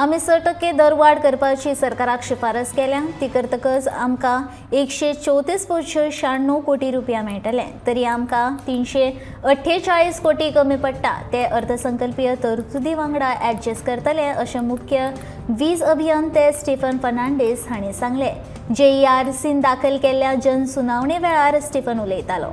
आमी 6% दरवाड करपाची सरकाराक शिफारस केल्या। ती करतकच आमकां 134.96 कोटी रुपया मेळटले, तरी आमकां 348 कोटी कमी पडटा। ते अर्थसंकल्पीय तरतुदी वांगडा ॲडजस्ट करतले अशें मुख्य वीज अभियंते स्टीफन फर्नांडीस हांणी सांगले। JERCन दाखल केल्ल्या जनसुनावणे वेळार स्टीफन उलयतालो।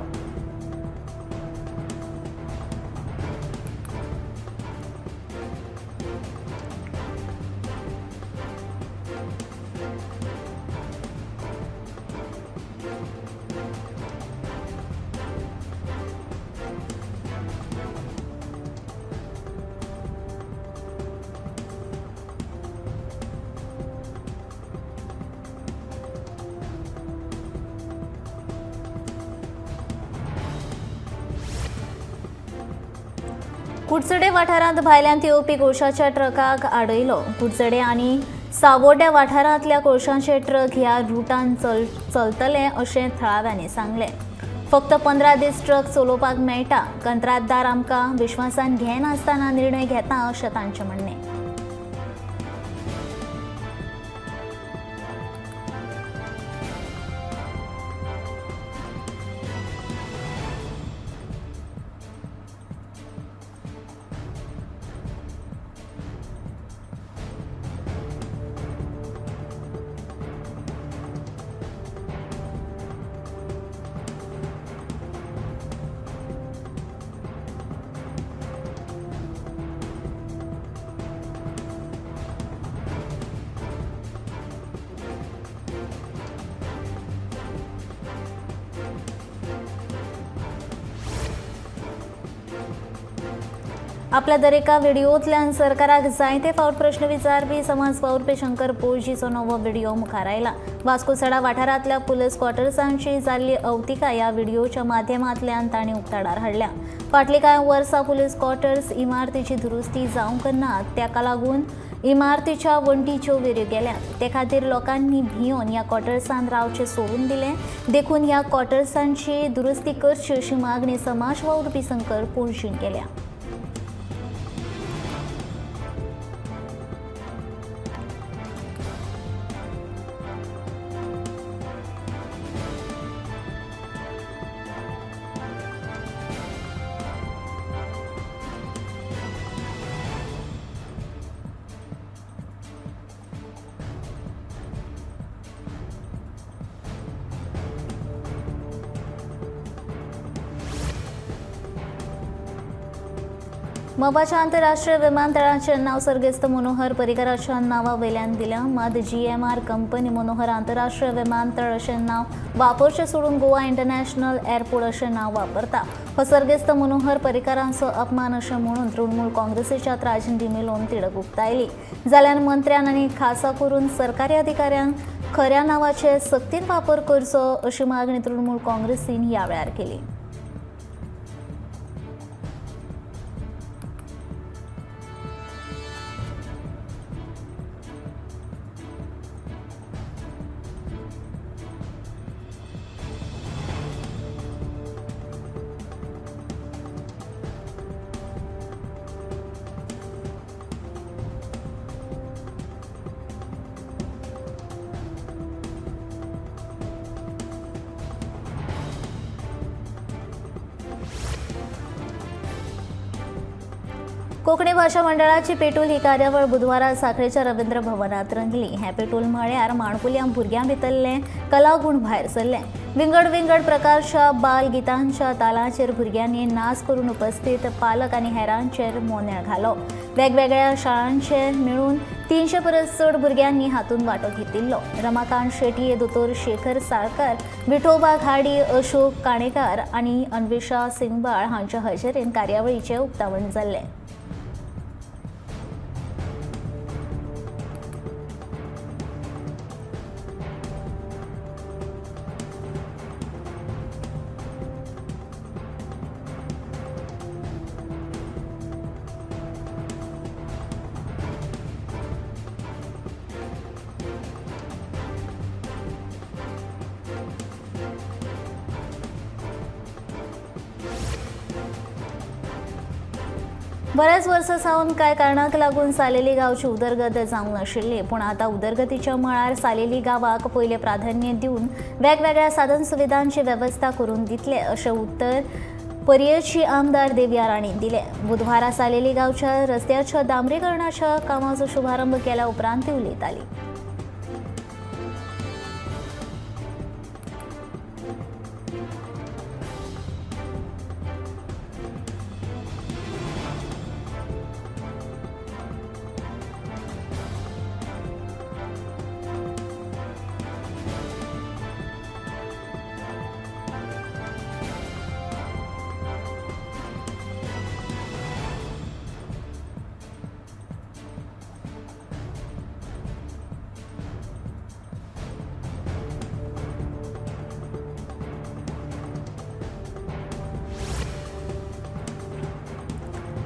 कुडचडे वाठारांत भायल्यान येवपी कोळशाच्या ट्रकाक आडयलो। कुडचडे आनी सावड्ड्या वाठारांतल्या कोळशाचे ट्रक ह्या रुटान चलतले अशें थळाव्यांनी सांगले। फक्त 15 दीस ट्रक चलोवपाक मेळटा। कंत्राटदार आमकां विश्वासान घेनासतना निर्णय घेता अशें तांचें म्हणणें। आपल्या दरेका व्हिडिओंतल्यान सरकाराक जायते फावट प्रश्न विचारपी समाज वावुरपी शंकर पोळजीचो नवो व्हिडिओ मुखार आयला। वास्कोसडा वाठारांतल्या पुलीस क्वॉर्टर्सांची जाल्ली अवतिका ह्या व्हिडिओच्या माध्यमांतल्यान तांणी उक्ताडार हाडल्या। फाटलीं कांय वर्सां पुलीस क्वॉर्टर्स इमारतीची दुरुस्ती जावंक नात, ताका लागून इमारतीच्या वण्टीच्यो वेऱ्यो गेल्यात। ते खातीर लोकांनी भियोन ह्या क्वॉर्टर्सांत रावचें सोडून दिलें। देखून ह्या क्वॉर्टर्सांची दुरुस्ती करची अशी मागणी समाज वावुरपी शंकर पोळजीन केल्या। मोपाच्या आंतरराष्ट्रीय विमानतळाचें नांव सर्गेस्त मनोहर पर्रीकराच्या नांवा वयल्यान दिल्या। मात GMR कंपनी मनोहर आंतरराष्ट्रीय विमानतळ अशें नांव वापरचें सोडून गोवा इंटरनॅशनल एअरपोर्ट अशें नांव वापरता। हो सर्गेस्त मनोहर पर्रीकरांचो अपमान अशें म्हणून तृणमूल काँग्रेसीच्या राजन मिलोन तिडक उक्तायली। जाल्यार मंत्र्यान आनी खासा करून सरकारी अधिकाऱ्यांक खऱ्या नांवाचे सक्तीन वापर करचो अशी मागणी तृणमूल काँग्रेसीन ह्या वेळार केली। कोंकणी भाशा मंडळाची पेटूल ही कार्यावळ बुधवारा सांखळेच्या रवींद्र भवनात रंगली। हे पेटूल म्हळ्यार माणकुल्या भुरग्यां भितरलें कलागूण भायर सरले। विंगड विंगड प्रकारच्या बाल गितांच्या तालाचेर भुरग्यांनी नाच करून उपस्थित पालक आनी हेरांचेर मोनेळ घालो। वेगवेगळ्या शाळांचे मेळून 300 परस चड भुरग्यांनी हातूंत वांटो घेतिल्लो। रमाकांत शेटये, दोतोर शेखर साळकार, विठोबा घाडी, अशोक काणेकार आनी अन्वेषा सिंगबाळ हांच्या हजेरेन कार्यावळीचें उक्तावण जाल्लें। बऱ्याच वर्सां सावन काय कारणाक लागून सालेली गांवची उदरगत जावंक नाशिल्ली, पूण आतां उदरगतीच्या मळार सालेली गांवाक पयलें प्राधान्य दिवन वेगवेगळ्या साधन सुविधांची वेवस्था करून दितले अशें उत्तर पर्येची आमदार देवया राणीन दिलें. बुधवारा सालेली गांवच्या रस्त्याच्या डांबरीकरणाच्या कामाचो शुभारंभ केल्या उपरांत ती उलयताली.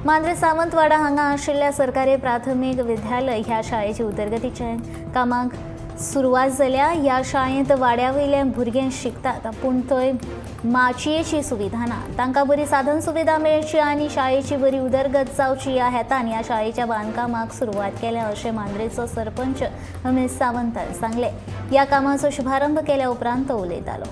मांद्रे सावंतवाडा हांगा आशिल्ल्या सरकारी प्राथमीक विद्यालय ह्या शाळेची उदरगतीच्या कामाक सुरवात जाल्या. ह्या शाळेंत वाड्यावयले भुरगे शिकतात, पूण थंय माचयेची सुविधा ना. तांकां बरी साधन सुविधा मेळची आनी शाळेची बरी उदरगत जावची ह्या हेतान ह्या शाळेच्या बांदकामाक सुरवात केल्या अशें मांद्रेचो सरपंच रमेश सावंतान सांगलें. ह्या कामाचो शुभारंभ केल्या उपरांत तो उलयतालो.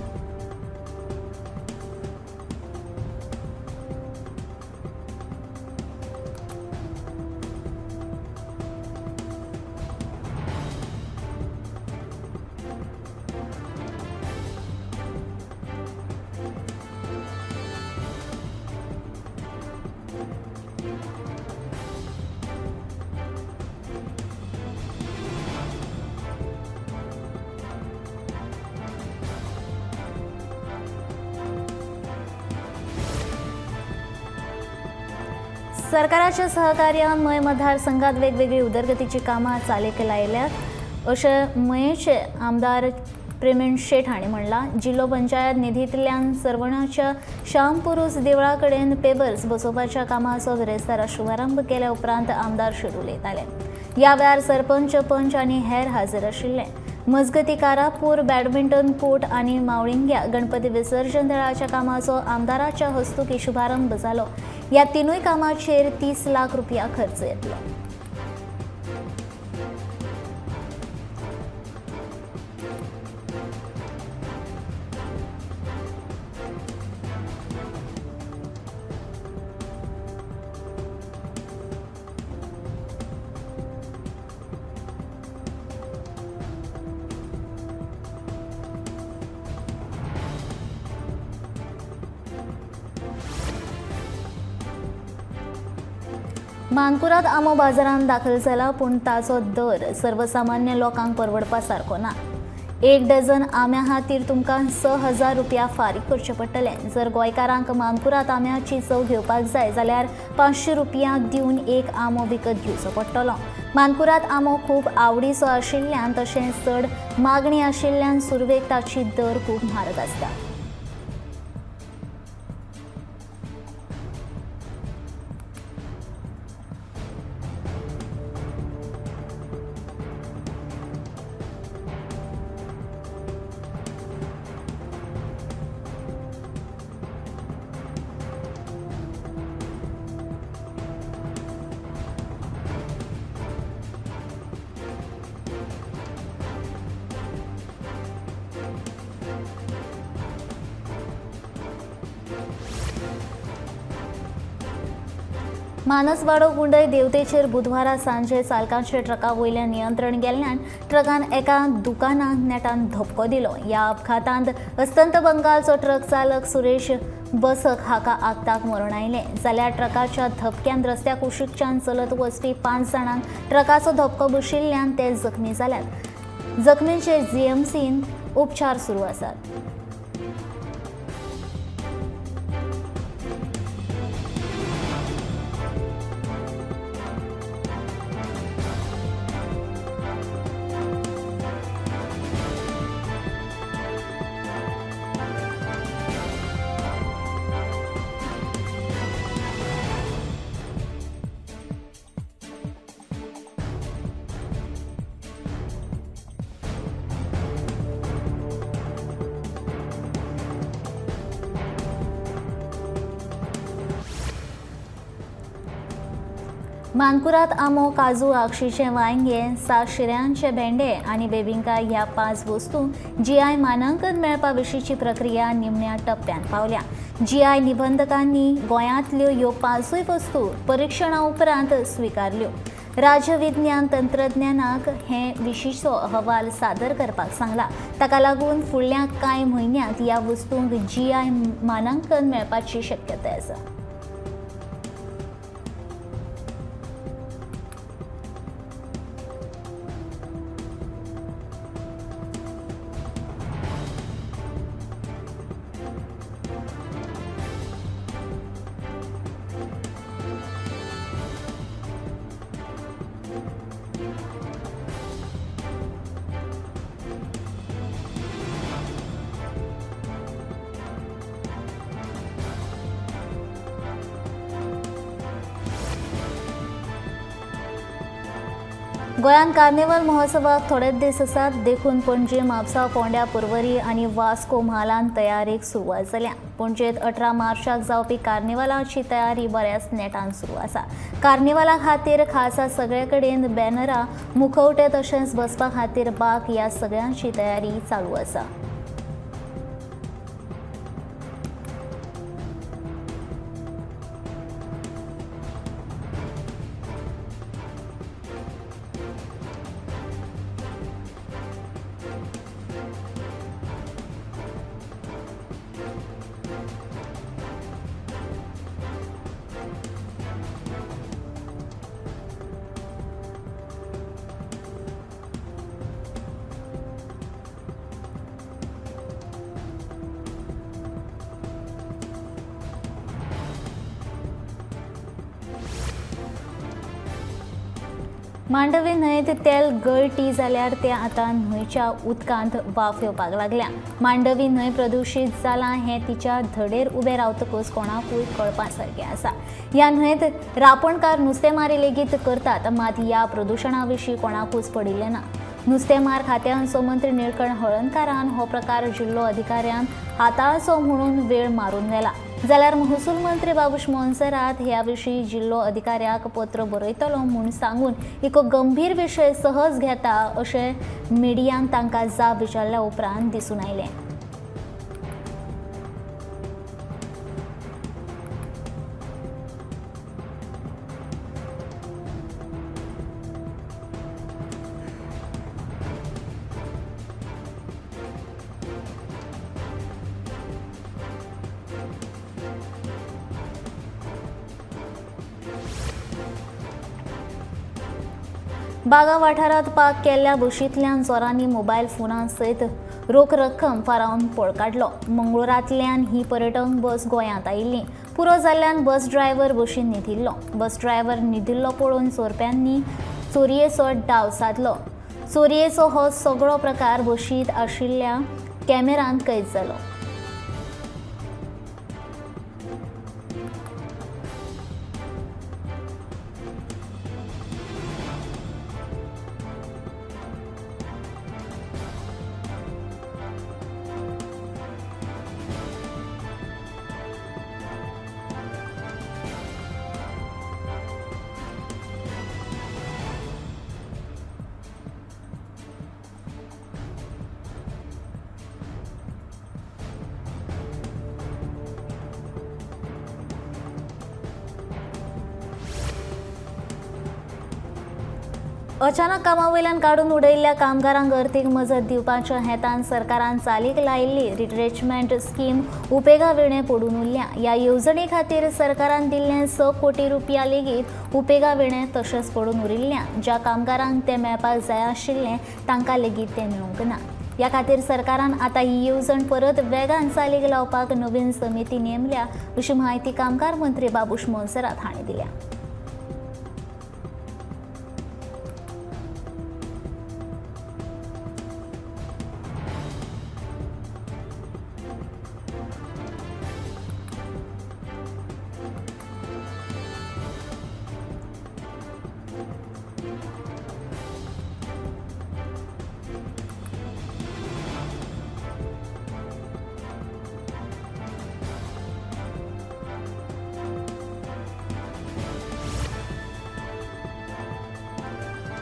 सरकाराच्या सहकार्यान मय मतदारसंघात वेगवेगळी उदरगतीची कामां चालीक लायल्यात अशें मयेचे आमदार प्रेमीण शेट हांणी म्हणलां. जिल्लो पंचायत निधींतल्यान सरवणाच्या श्यामपुरूस देवळा कडेन पेबर्स बसोवपाच्या कामाचो बिरेस्तारा शुभारंभ केल्या उपरांत आमदार शेट उलयताले. ह्या वेळार सरपंच, पंच आनी हेर हाजीर आशिल्ले. मजगती कारापूर बॅडमिंटन कोर्ट आनी मावळिंग्या गणपती विसर्जन देवळाच्या कामाचो आमदाराच्या हस्तुकी शुभारंभ जालो. ह्या तिनूय कामाचेर 30 लाख रुपया खर्च येतलो. मानकुराद आंबो बाजारांत दाखल जाला, पूण ताचो दर सर्वसामान्य लोकांक परवडपा सारको ना. 1 डझन आंब्या खातीर तुमकां 6,000 रुपया फारीक करचे पडटले. जर गोंयकारांक मानकुराद आंब्याची चव घेवपाक जाय जाल्यार 500 रुपया दिवन एक आंबो विकत घेवचो पडटलो. मानकुराद आंबो खूब आवडीचो आशिल्ल्यान तशेंच चड मागणी आशिल्ल्यान सुरवेक ताची दर खूब म्हारग आसता. मानसवाडो कुंडय देवतेचेर बुधवारा सांजे चालकांचे ट्रका वयल्यान नियंत्रण गेल्ल्यान ट्रकान एका दुकानाक नेटान धपको दिलो. ह्या अपघातांत अस्तंत बंगालचो ट्रक चालक सुरेश बसक हाका आगताक मरण आयलें. जाल्यार ट्रकाच्या धपक्यान रस्त्याक कुशीकच्यान चलत वचपी 5 जाणांक ट्रकाचो धपको बशिल्ल्यान ते जखमी जाल्यात. जखमींचेर जीएमसीन उपचार सुरू आसात. मानकुराद आंबो, काजू, आक्षीचे वांयगे, सात शिऱ्यांचे भेंडे आणि बेबिंका ह्या 5 वस्तू GI मानांकन मेळपा विशींची प्रक्रिया निमण्या टप्प्यात पावल्या. GI निबंधकांनी गोंयांतल्यो ह्यो 5 वस्तू परीक्षणा उपरांत स्वीकारल्यो. राज्य विज्ञान तंत्रज्ञानाक हे विशींचो अहवाल सादर करपाक सांगला. ताका लागून फुडल्या कांय म्हयन्यांत ह्या वस्तूंक GI मानांकन मेळपाची शक्यताय आसा. गोंयांत कार्निवल महोत्सवाक थोडेच दीस आसात. देखून पणजे, म्हापसा, फोंड्या, पर्वरी आनी वास्को म्हालांत तयारेक सुरवात जाल्या. पणजेंत 18 मार्चाक जावपी कार्निवलाची तयारी बऱ्याच नेटान सुरू आसा. कार्निवला खातीर खासा सगळे कडेन बॅनरां, मुखवटे तशेंच बसपा खातीर बाक ह्या सगळ्यांची तयारी चालू आसा. मांडवी न्हंयेत तेल गळटी जाल्यार ते आतां न्हंयच्या उदकांत वाफ येवपाक लागल्या. मांडवी न्हंय प्रदुशीत जालां हें तिच्या धडेर उबें रावतकच कोणाकूय कळपा सारकें आसा. ह्या न्हंयेत रापणकार नुस्तेमारी लेगीत करतात, मात ह्या प्रदुशणा विशीं कोणाकूच पडिल्लें ना. नुस्तेमार खात्यांचो मंत्री निळकंठ हळर्णकारान हो प्रकार जिल्लो अधिकाऱ्यान हाताळचो म्हणून वेळ मारून व्हेला. जाल्यार महसूल मंत्री बाबूश मोन्सेरात ह्या विशीं जिल्लो अधिकाऱ्याक पत्र बरयतलो म्हूण सांगून एक गंभीर विशय सहज घेता अशें मिडियान तांकां जाप विचारल्या उपरांत दिसून आयलें. बागा वाठारांत पाक केल्ल्या बशींतल्यान चोरांनी मोबायल फोनां सयत रोख रक्कम फारावन पळ काडलो. मंगळुरांतल्यान ही पर्यटक बस गोंयांत आयिल्ली. पुरो जाल्ल्यान बस ड्रायव्हर बशीन न्हिदिल्लो. बस ड्रायव्हर न्हिदिल्लो पळोवन चोरप्यांनी चोरयेचो डाव साधलो. चोरयेचो हो सगळो प्रकार बशींत आशिल्ल्या कॅमेरांत कैद जालो. अचानक कामावयल्यान काडून उडयल्ल्या कामगारांक अर्थीक मजत दिवपाच्या हेतान सरकारान चालीक लायिल्ली रिट्रेचमेंट स्कीम उपेगा विणे पडून उरल्या. ह्या येवजणे खातीर सरकारान दिल्ले 6 कोटी रुपया लेगीत उपेगा विणे तशेंच पडून उरिल्ल्या. ज्या कामगारांक ते मेळपाक जाय आशिल्ले तांकां लेगीत ते मेळूंक ना. ह्या खातीर सरकारान आतां ही येवजण परत वेगान चालीक लावपाक नवीन समिती नेमल्या अशी माहिती कामगार मंत्री बाबूश मोन्सेरात हांणी दिल्या.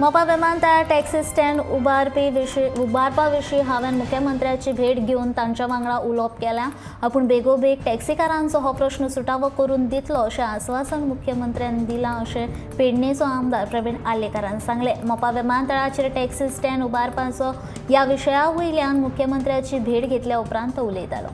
मोपा विमानतळार टॅक्सी स्टँड उबारपाविशीं हांवें मुख्यमंत्र्याची भेट घेवन तांच्या वांगडा उलोवप केल्या. आपूण बेगोबेग टॅक्सीकारांचो हो प्रश्न सुटावो करून दितलो अशें आस्वासन मुख्यमंत्र्यान दिलां अशें पेडणेचो आमदार प्रवीण आल्लेकारान सांगलें. मोपा विमानतळाचेर टॅक्सी स्टँड उबारपाचो ह्या विशया वयल्यान मुख्यमंत्र्याची भेट घेतल्या उपरांत तो उलयतालो.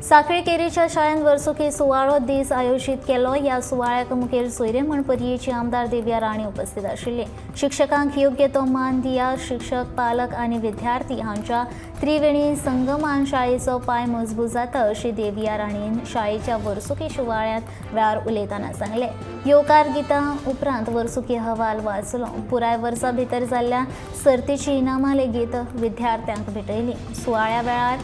सांखळी केरीच्या शाळेंत वर्सुकी सुवाळो दीस आयोजीत केलो. ह्या सुवाळ्याक मुखेल सोयरे म्हण पर्येची आमदार दिव्या राणी उपस्थित आशिल्ली. शिक्षकांक योग्य तो मान दिया. शिक्षक, पालक आनी विद्यार्थी हांच्या त्रिवेणी संगमान शाळेचो पांय मजबूत जाता अशी दिव्या राणीन शाळेच्या वर्सुकी सुवाळ्यांत वेळार उलयतना सांगलें. येवकार गितां उपरांत वर्सुकी अहवाल वाचलो. पुराय वर्सा भितर जाल्ल्या सर्तीची इनामां लेगीत विद्यार्थ्यांक भेटयली. सुवाळ्या वेळार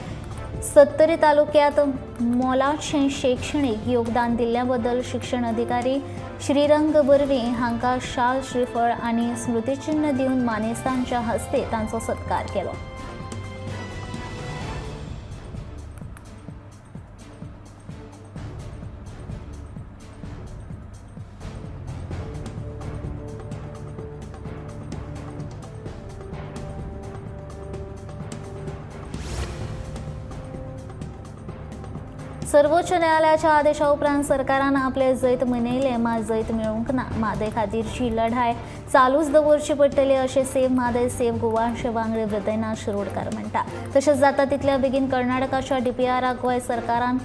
70 तालुक्यांत मोलाचें शैक्षणीक योगदान दिल्ल्या बद्दल शिक्षण अधिकारी श्रीरंग बर्वे हांकां शाल, श्रीफळ आनी स्मृतिचिन्ह दिवन मानेस्तांच्या हस्ते तांचो सत्कार केलो. सर्वोच्च न्यायालयाच्या आदेशा उपरांत सरकारान आपले जैत मनयले, मात जैत मेळूंक ना. म्हादय खातीरची लढाय चालूच दवरची पडटली अशें सेव्ह म्हादय सेव्ह गोवाचे वांगडी हृदयनाथ शिरोडकार म्हणटा. तशेंच जाता तितल्या बेगीन कर्नाटकाच्या DPRक गोंय सरकारान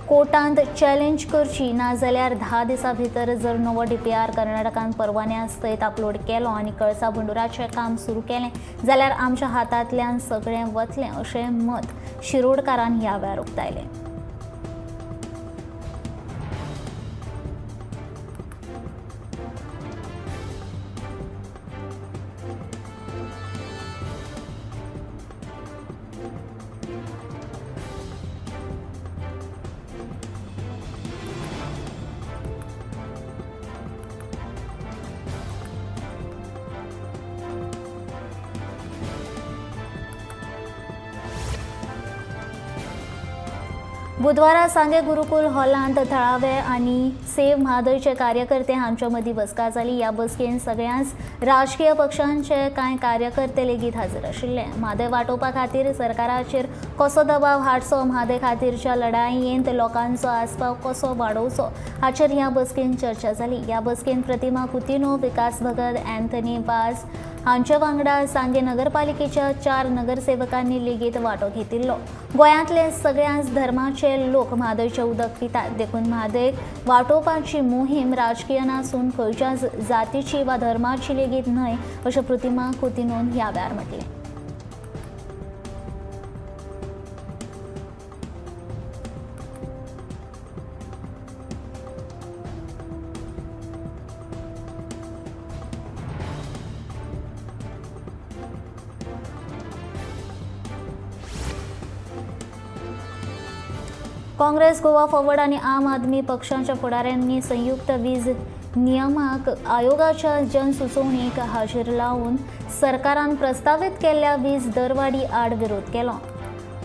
कोर्टांत चॅलेंज करची, नाजाल्यार 10 दिसां भितर जर नवो DPR कर्नाटकान परवान्या सयत अपलोड केलो आनी कळसा बंडोराचें काम सुरू केलें जाल्यार आमच्या हातांतल्यान सगळें वतलें अशें मत शिरोडकारान ह्या वेळार उक्तायलें. बुधवारा सांगे गुरुकुल हॉलांत थळावे आनी सेव्ह म्हादयचे कार्यकर्ते हांचे मदीं बसका जाली. ह्या बसकेन सगळ्याच राजकीय पक्षांचे कांय कार्यकर्ते लेगीत हाजीर आशिल्ले. म्हादय वांटोवपा खातीर सरकाराचेर कसो दबाव हाडचो, म्हादय खातीरच्या लढायेंत लोकांचो आस्पाव कसो वाडोवचो हाचेर ह्या बसकेन चर्चा जाली. ह्या बसकेन प्रतिमा कुतिनो, विकास भगत, अँथनी वाज हांचे वांगडा सांगे नगरपालिकेच्या 4 नगरसेवकांनी लेगीत वांटो घेतिल्लो. गोंयांतले सगळ्याच धर्माचे लोक म्हादयचें उदक पितात. देखून म्हादयक वांटोवपाची मोहीम राजकीय नासून खंयच्याच जातीची वा धर्माची लेगीत न्हय अशें प्रतिमा कुतिनोन ह्या वेळार म्हटलें. काँग्रेस, गोवा फॉरवर्ड आनी आम आदमी पक्षांच्या फुडाऱ्यांनी संयुक्त वीज नियामक आयोगाच्या जनसुचोवणेक हाजीर लावन सरकारान प्रस्तावित केल्ल्या वीज दरवाडी आड विरोध केलो.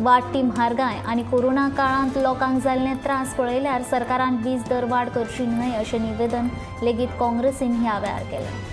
वाडटी म्हारगाय आनी कोरोना काळांत लोकांक जाल्ले त्रास पळयल्यार सरकारान वीज दर वाड करची न्हय अशें निवेदन लेगीत काँग्रेसीन ह्या वेळार केलें.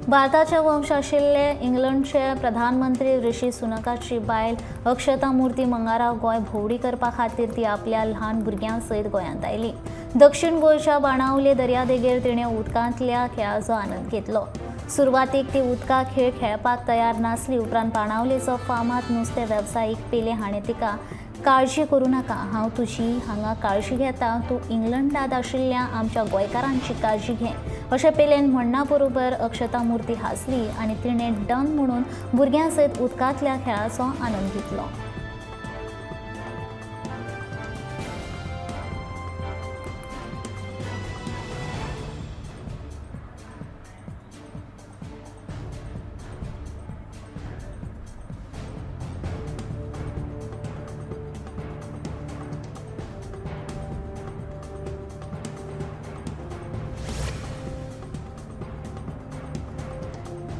भारताचे वंश आशिल्ले इंग्लंडचे प्रधानमंत्री ऋषी सुनकाची बायल अक्षता मूर्ती मंगळारा गोंय भोंवडी करपा खातीर ती आपल्या ल्हान भुरग्यां सयत गोंयांत आयली। दक्षिण गोंयच्या बाणावले दर्यादेगेर तिणें उदकांतल्या खेळाचो आनंद घेतलो। सुरवातीक ती उदका खेळ खेळपाक तयार नासली, उपरांत बाणावलेचो फामाद नुस्तें वेवसायीक पेले हाणें तिका काळजी करूं नाका, हांव तुजी हांगा काळजी घेता, तूं इंग्लंडांत आशिल्ल्या आमच्या गोंयकारांची काळजी घे अशें पेलेन म्हणना बरोबर अक्षता मूर्ती हांसली आनी तिणें डन म्हणून भुरग्यां सयत उदकांतल्या खेळाचो आनंद घेतलो।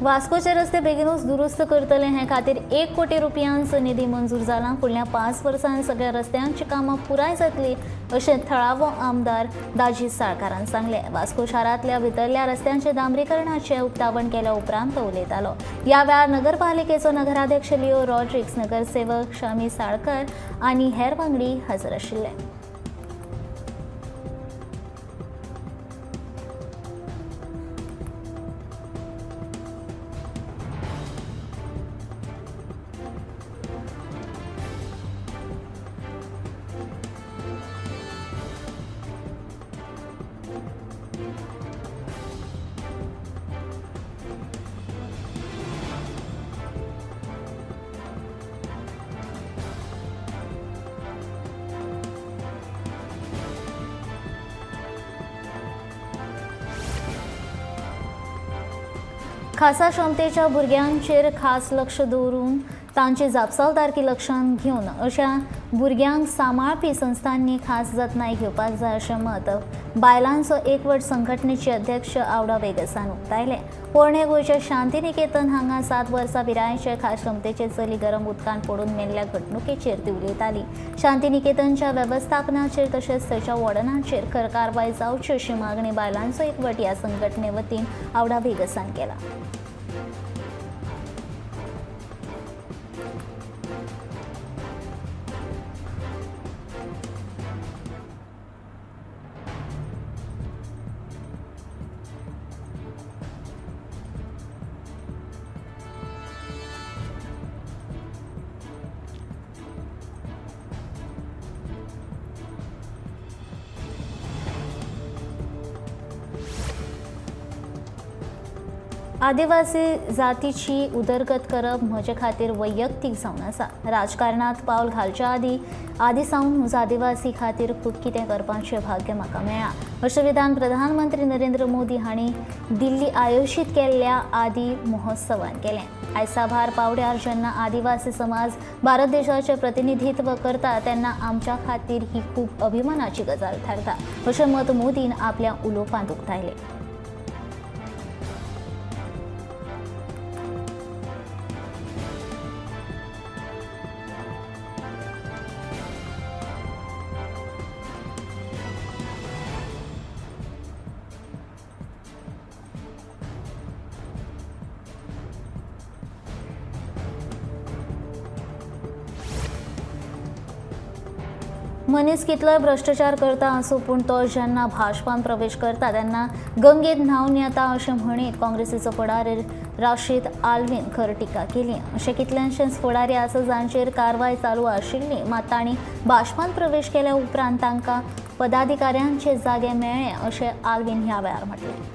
वास्कोचे रस्ते बेगीनूच दुरुस्त करतले हे खातीर 1 कोटी रुपयांचो निधी मंजूर जाला। फुडल्या 5 वर्सांत सगळ्या रस्त्यांची कामां पुराय जातली अशें थळावो आमदार दाजी साळकारान सांगले। वास्को शारांतल्या भितरल्या रस्त्यांचे डांबरीकरणाचे उक्तावण केल्या उपरांत तो उलयतालो। ह्या वेळार नगरपालिकेचो नगराध्यक्ष लिओ रॉड्रिक्स, नगरसेवक शामी साळकर आनी हेर वांगडी हजर आशिल्ले। खासा क्षमतेच्या भुरग्यांचेर खास लक्ष दवरून तांची जापसालदारकी लक्षांत घेवन अशा भुरग्यांक सांबाळपी संस्थांनी खास जतनाय घेवपाक जाय अशें मत बायलांचो एकवट संघटनेचे अध्यक्ष आवडा वेगसान उक्तायले। पोरणे गोंयच्या शांतीनिकेतन हांगा 7 वर्सां पिरायेचे खास क्षमतेचे चली गरम उदकांत पडून मेल्ल्या घडणुकेचेर ती उलयताली। शांतीनिकेतनच्या वेवस्थापनाचेर तशेंच थंयच्या वॉर्डनाचेर खर कारवाय जावची अशी मागणी बायलांचो एकवट ह्या संघटने वतीन आवडा वेगसान केला। आदिवासी जातीची उदरगत करप म्हजे खातीर वैयक्तीक जावन आसा। राजकारणांत पावल घालच्या आदी सावनूच आदिवासी खातीर खूब कितें करपाचें भाग्य म्हाका मेळ्ळां अशें विधान प्रधानमंत्री नरेंद्र मोदी हांणी दिल्ली आयोजीत केल्ल्या आदी महोत्सवान केलें। आयज साभार पावड्यार जेन्ना आदिवासी समाज भारत देशाचें प्रतिनिधित्व करता तेन्ना आमच्या खातीर ही खूब अभिमानाची गजाल थारता अशें मत मोदीन आपल्या उलोवपांत उक्तायलें। मनीस कितलोय भ्रष्टाचार करता आसूं पूण तो जेन्ना भाजपान प्रवेश करता तेन्ना गंगेत न्हांवन येता अशें म्हणीत काँग्रेसीचो फुडारी राशीद आल्वीन खर टिका केली। अशें कितलेशेच फुडारी आसा जांचेर कारवाय चालू आशिल्ली, मात तांणी भाजपान प्रवेश केल्या उपरांत तांकां पदाधिकाऱ्यांचे जागे मेळ्ळे अशें आल्वीन ह्या वेळार म्हटलें।